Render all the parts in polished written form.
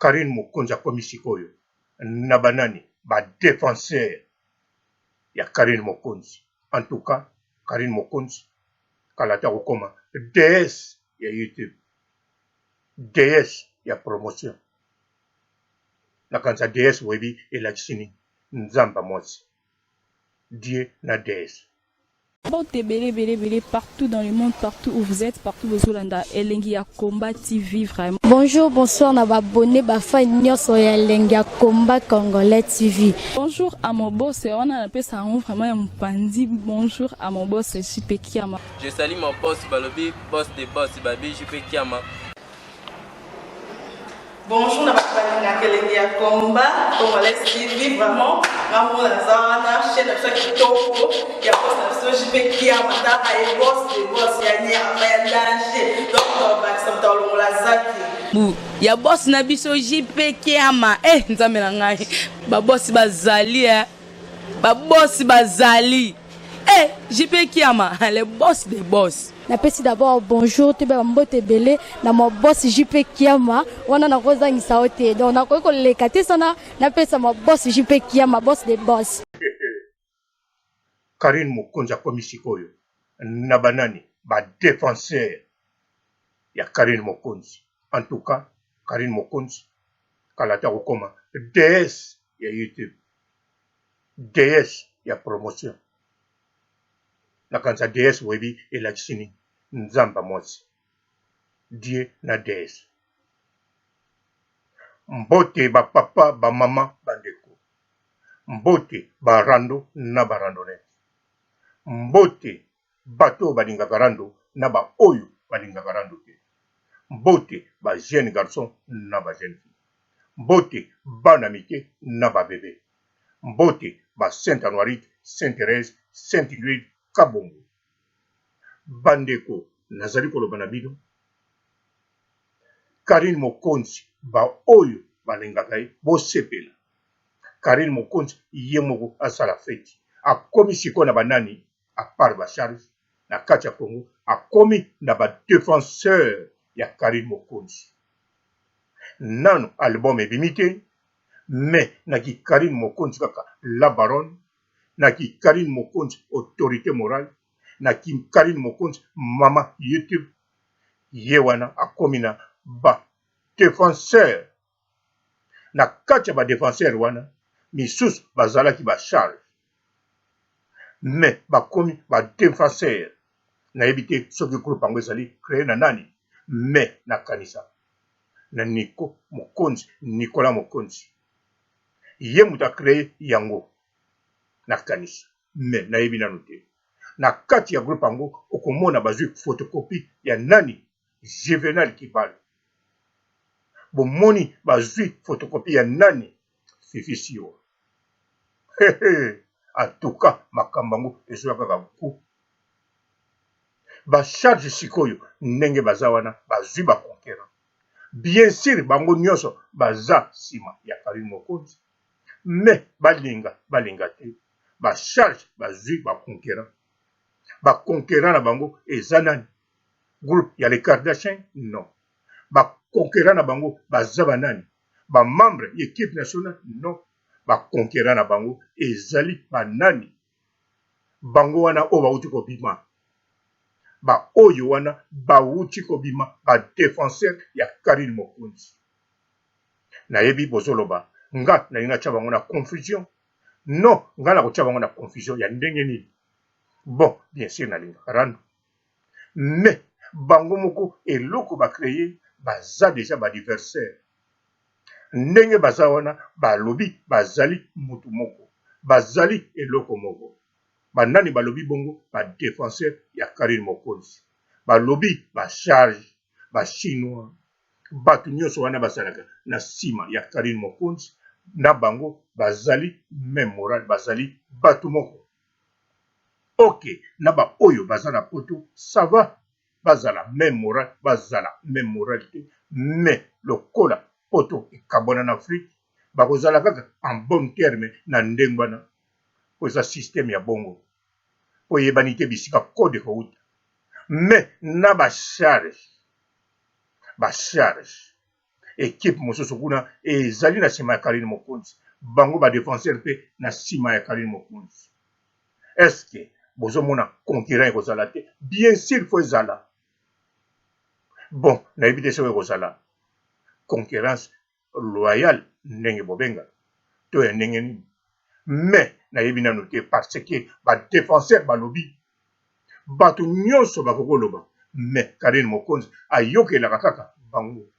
Karine Mokonzi akomi sikoyo na banani ba défenseur ya Karine Mokonzi. En tout cas, Karine Mokonzi kalata kokoma DS ya YouTube, DS ya promotion. Na kanza DS webi elakisini nzamba mwasi. Dieu na DS. Partout dans le monde, partout où vous êtes, partout où vous êtes, Elengia Combat TV vraiment. Bonjour, bonsoir, na abonné bafa nyonso ya Elengia Combat Congolais TV. Bonjour à mon boss, on a appelé ça vraiment un pandi. Bonjour à mon boss, JP Kiama. Je salue mon boss Balobi, boss des boss, Babi JP Kiama. Bonjour, na Elengia Combat Congolais TV vraiment. Maman la zana, chaîne de chaque kitoko, il y a pas de JP Kiama, ta et boss des boss, ya ni a danger. Donc on va s'entendre la zaki. Bu ya boss na biso JP Kiama nzambe na ngai ba boss bazali ba boss bazali JP Kiama le boss des boss. Napesi d'abord bonjour te ba mbote belé na mo boss JP Kiama wana na kozangisa ote donc na ko lekate sana napesa mo boss JP Kiama boss des boss. Karine Mokonzi akomi sikoyo na banani ba défenseur ya Karine Mokonzi. En tout cas, Karine Mokonzi kalata kokoma DS ya YouTube, DS ya promotion. Na kanza DS webi elakisini nzamba mwasi. Dieu na DS. Mbote ba papa ba mama bandeko. Mbote ba rando na ba randonnette. Mbote bato balingaka rando na ba oyo balingaka rando te. Mbote ba jeune garçon na ba jeune fille. Mbote bana mike na ba bébé. Mbote ba Sainte Anuarite, Sainte Thérèse, Sainte Ingrid, Kabongo. Bandeko nazali koloba na bino. Karine Mokonzi ba oyo balingaka ye bosepela. Karine Mokonzi ye moko asala feti. Akomi siko na banani a part ba charge na kati ya Congo. Akomi na ba défenseur ya Karine Mokonzi. Nano album ebimite, mais naki Karine Mokonzi kaka la baronne, naki Karine Mokonzi autorité morale, naki Karine Mokonzi mama YouTube, yewana akomi na ba défenseur. Na kati ya ba défenseur wana, misusu bazalaki ba charge. Mais bakomi ba défenseur. Na ebite soki groupe ango ezali créé na nani, mais na kanisa. Na Nicolas Mokonzi. Ye muta créé yango na kanisa. Mais na yebi nanu te. Na kati ya groupe ango okomona bazwi photocopie ya nani Juvenal Kibala. Bomoni bazwi photocopie ya nani Fifi Siwa. En tout cas makambango ezoya kaka ku. Ba charge sikoyo ndenge baza wana bazwi ba conquérant. Bien sûr bango nyonso baza sima ya Karine Mokonzi. Mais balinga te. Ba charge bazwi ba conquérant. Ba conquérant na bango eza nani? Groupe ya les Kardashians? Non. Ba conquérant na bango baza banani? Ba membre équipe nationale? Non. Ba conquérant na bango ezali banani? Bango wana o bauti kobima. Ba oyo wana bauti kobima ba défenseur ya Karine Mokonzi. Na yebi bozoloba nga na inga chabango na confusion. Non, nga na kochabango na confusion ya ndenge nini. Bon, bien sûr na linga rando. Mais bango moko eloko ba créer baza déjà ba adversaire. Ndenge baza wana balobi bazali mutu moko. Bazali eloko moko. Banani balobi bongo ba défenseur ya Karine Mokonzi. Balobi ba charge ba chinois. Batu nyonso wana bazalaka na sima ya Karine Mokonzi na bango bazali même moral, bazali batu moko. Ok, na ba oyo bazala poto, ça va. Bazala même moral, bazala même moralité, mais le kola poto ekabona en Afrique, bakozala kaka en bon terme na ndengwana. Poza système ya bongo. Po yebanite bisika code kouta. Mais na ba charge équipe mosusu kuna ezali na nsima ya Karine Mokonzi bango badéfenseur mpe na nsima ya Karine Mokonzi. Est-ce que bozomona concurrent ekozala te? Bien sûr fo ezala. Bon, nayebi te soki ekozala concurrence loyale ndenge bobenga to ya ndenge nini, mais nayebi nanu te parce que badéfenseur balobi bato nyonso bakokoloba, mais Karine Mokonzi ayokelaka kaka bango.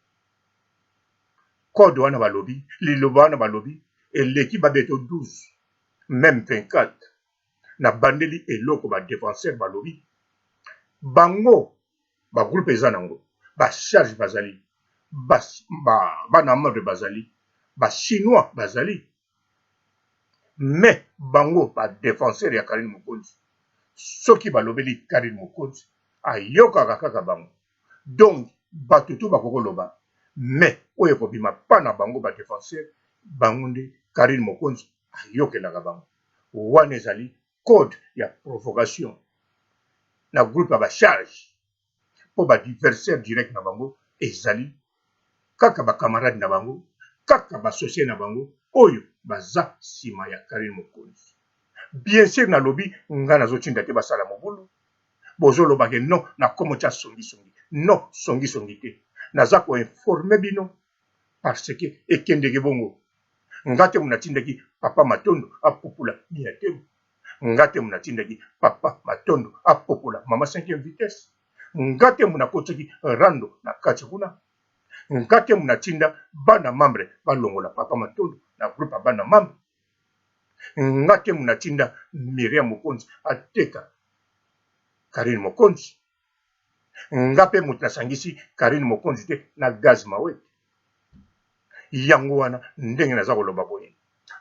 Code wana balobi, liloba wana balobi, eleki babeto 12, même 24, na bandeli eloko badéfenseur balobi, bango, bagroupe eza nango, bacharge bazali, banamade bazali, bachinois bazali, mais bango badéfenseur ya Karine Mokonzi, soki balobeli Karine Mokonzi, ayokaka kaka bango. Donc, batutu bakokoloba, mais oyo kobima pa na bango badéfenseur, bango nde Karine Mokonzi ayokelaka bango. Wana ezali code ya provocation na groupe ya bacharge po badversaire direct na bango ezali kaka bakamarade na bango, kaka basocie na bango oyo baza nsima ya Karine Mokonzi. Bien sûr nalobi nga nazotinda te basala mobulu, bozoloba ke non na komo tia songisongi, non songisongi te, naza koinforme bino parce que ekendeke bongo. Nga te munatindaki papa Matondo apopula miatemu, nga te munatindaki papa Matondo apopula mama 5e vitesse, nga te munakotaki rando na kati kuna, nga te munatinda bana membre balongola papa Matondo na groupe bana membre, nga te munatinda Miriam Mokonzi ateka Karine Mokonzi, nga pe mutu nasangisi Karine Mokonzi te na gaz mawete. Yango wana ndenge naza koloba boye,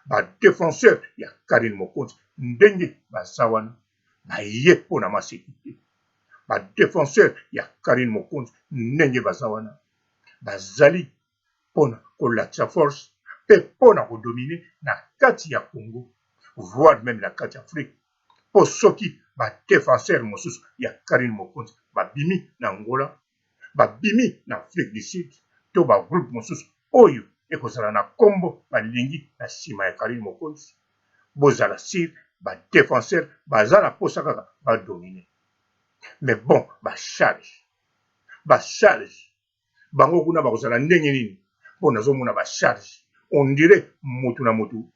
badéfenseur ya Karine Mokonzi ndenge baza wana baye mpona masekite, badéfenseur ya Karine Mokonzi ndenge baza wana bazali mpona kolakisa force mpe mpona kodomine na kati ya Congo, voire même na kati ya Afrique. Po soki badéfenseur mosusu ya Karine Mokonzi babimi na Angola, babimi na Afrique du Sud, to bagroupe mosusu oyo ekozala na kombo balingi na nsima ya Karine Mokonzi, bozala sir badéfenseur baza na posa kaka badomine. Mais bon, bacharge bango kuna bakozala ndenge nini mpo nazomona bacharge on dirait motu na motu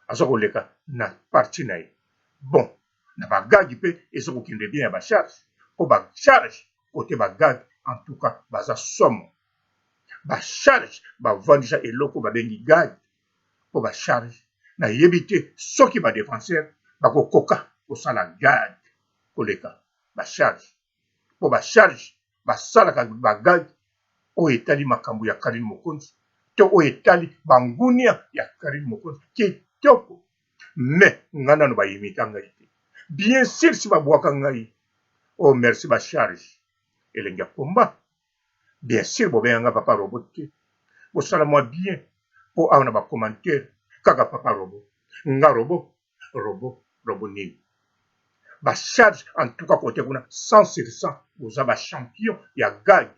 aza koleka na parti na ye. Bon, na bagagi mpe eza kokende bien ya bacharge mpo bacharge kote bagagi en tout cas baza somo. Bacharge bavandisa eloko babengi gage mpo bacharge nayebi te soki badéfenseur bakokoka kosala gage koleka bacharge mpo bacharge basalaka bagage oyo etali makambo ya Karine Mokonzi to oyo etali bangunia ya Karine Mokonzi kitoko. Mais nga nano bayimita ngai te, bien sûr si babwaka ngai, oh merci bacharge elenge ya komba, bien sûr bobeyanga papa robot te, bosala mwa bien po awa na bacommentaire kaka papa robot, nga robo nini. Bacharge en tout cas kote kuna 100% boza bachampion ya gage,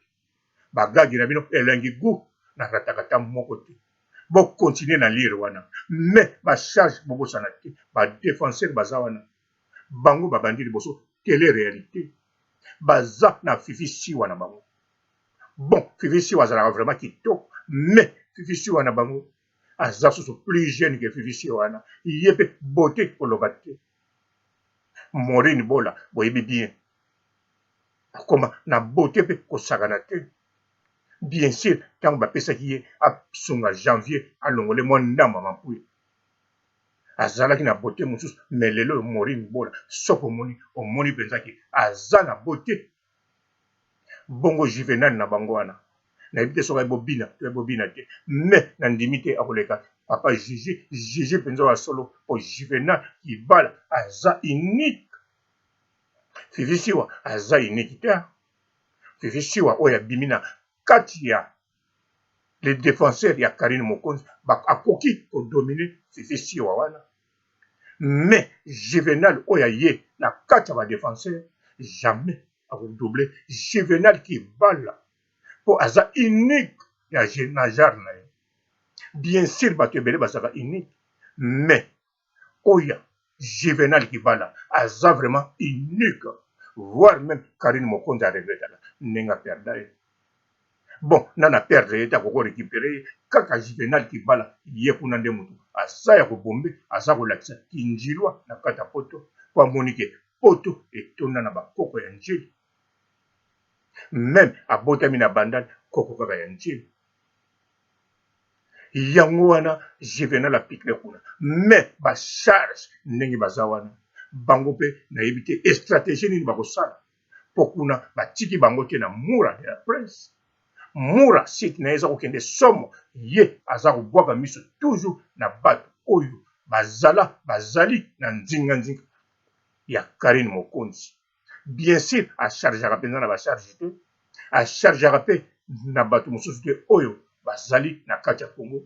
bagage na bino elengi gu na ratakata moko te. Bo continuer na lire wana, mais bacharge bobosana te, badéfenseur baza wana bango babandi liboso télé-réalité, baza na Fifi Siwa na bango. Bon, Fifi Siwa azalaka vraiment kitoko, mais Fifi Siwa na bango aza susu plus jeune que Fifi Siwa wana, ye pe beauté koloba te. Maureen Bola boyebi bien akoma na beauté pe kosakana te. Bien sûr, tant bapesaki ye asunga janvier alongole mwa ndamba mampuye azalaki na beauté mosusu, mais lelo Maureen Bola soko omoni pensaki aza na beauté. Bongo Juvenal na bango wana nayebi te soki ebobina to ebobina te, mais na ndimi te akoleka papa Gigi mpenza wa solo po Juvenal Kibala aza unique. Fifi Siwa aza unique te. Fifi Siwa oyo abimi na kati ya les défenseurs ya Karine Mokonzi akoki kodomine Fifi Siwa wana, mais Juvenal oyo ye na kati ya badéfenseur jamais akodouble Juvenal Kibala po aza unique ya genre na ye. Bien sûr bato ebele bazaka unique, mais oya Juvenal Kibala aza vraiment unique, voire même Karine Mokonzi a regretté la nenga perdre ye. Bon nana perdre ye ta koko récupérer kaka Juvenal Kibala ye kuna nde mutu asa ya kobombe asa kolakisa kinjilwa na kata poto po amonike poto etonda na bakoko ya njili, même abotami na bandali koko kaka ya njili. Yango wana Juvenal apikle kuna, mais bacharge ndenge baza wana bango mpe nayebi te stratégie nini bakosala mpo kuna batiki bango te na mura de la presse. Mura site na ye eza kokende somo, ye aza kobwaka miso toujours na bato oyo bazali na nzinga ya Karine Mokonzi. Bien sûr achargeaka mpenza na bacharge te, achargeaka mpe na bato mosusu te oyo bazali na kati ya Congo,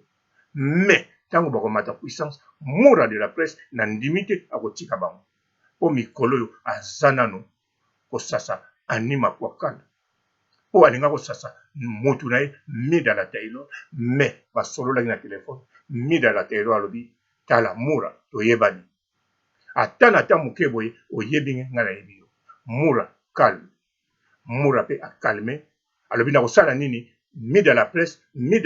mais tango bakomata puissance mura de la presse na ndimi te akotika bango mpo mikolo oyo aza nano kosasa Anima Kwakala po alinga kosasa motu na ye Midala Taylor, mais basololaki na telefone Midala Taylor alobi tala mura toyebani ata na ta moke boye oyebi nga nayebi yo mura calme, mura mpe akalme alobi na kosala nini Mida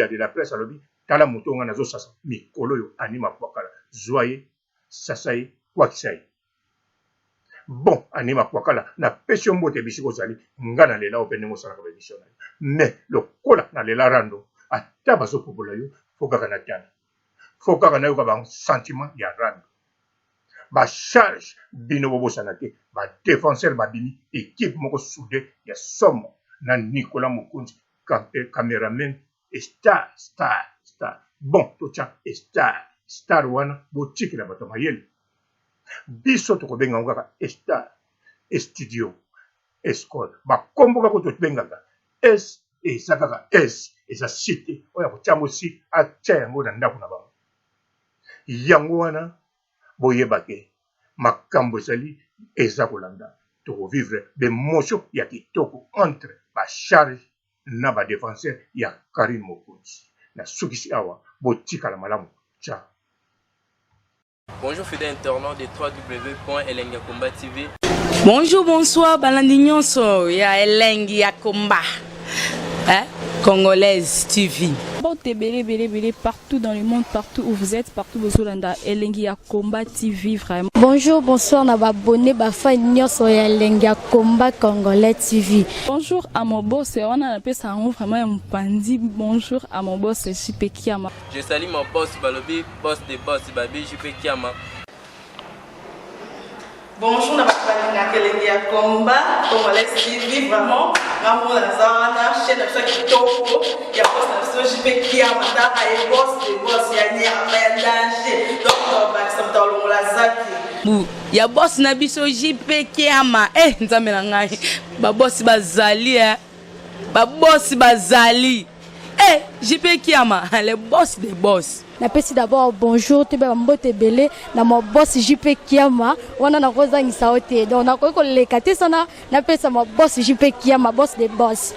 de la presse alobi tala moto nga nazosasa mikolo oyo Anima Kwakala zwa ye sasa ye kwakisa ye. Bon Anima Kwakala na pesi yo mbote bisi kozali nga na lela ope ndenge osalaka baémission na yo, mais lokola na lela rando ata bazopopola yo fo kaka na tiana, fo kaka nayoka basentiment ya rando. Bacharge bino bobosana te, badéfenseur babimi équipe moko soudé ya somo na Nicolas Mokonzi caméraman star. Bon tocha star wana botikila bato mayele biso tokobenga ngaka star studio escole bakombo kako tobengaka s eza kaka s eza site oyo kotiango si atia yango na ndako na bango. Yango wana boyeba ke makambo ezali eza kolanda tokovivre bemotion ya kitoko entre bacharge na badéfenseur ya Karine Mokonzi na sukisi awa botikala malamu. Ciao. Bonjour fidèles internautes de www.elengiakomba TV. Bonjour, bonsoir, balandi nyonso ya Elengi ya Komba. Congolaise TV. Bon, t'es belé partout dans le monde, partout où vous êtes, partout où vous êtes, Elengi ya Komba TV, vraiment. Bonjour, bonsoir, na abonné bafa nyonso ya Elengi ya Komba Congolais TV. Bonjour à mon boss, on a appelé ça vraiment un pandi. Bonjour à mon boss, JP Kiama. Je salue mon boss Balobi, boss des boss Babi, JP Kiama. Bonjour, na balinga Elengi ya Komba Congolais TV, vraiment ngamo na zana chaîne ça kitoko ya boss na JP Kiama ta ay boss de boss ya ni ya danger donc ba samta longola zaki ya boss na biso JP Kiama nzambe na ngai ba boss bazali JP Kiama le boss des boss. Napesi d'abord bonjour te ba mbote belé na mo boss JP Kiama wana na kozangisa ote donc na ko lekate sana napesa mo boss JP Kiama boss des boss.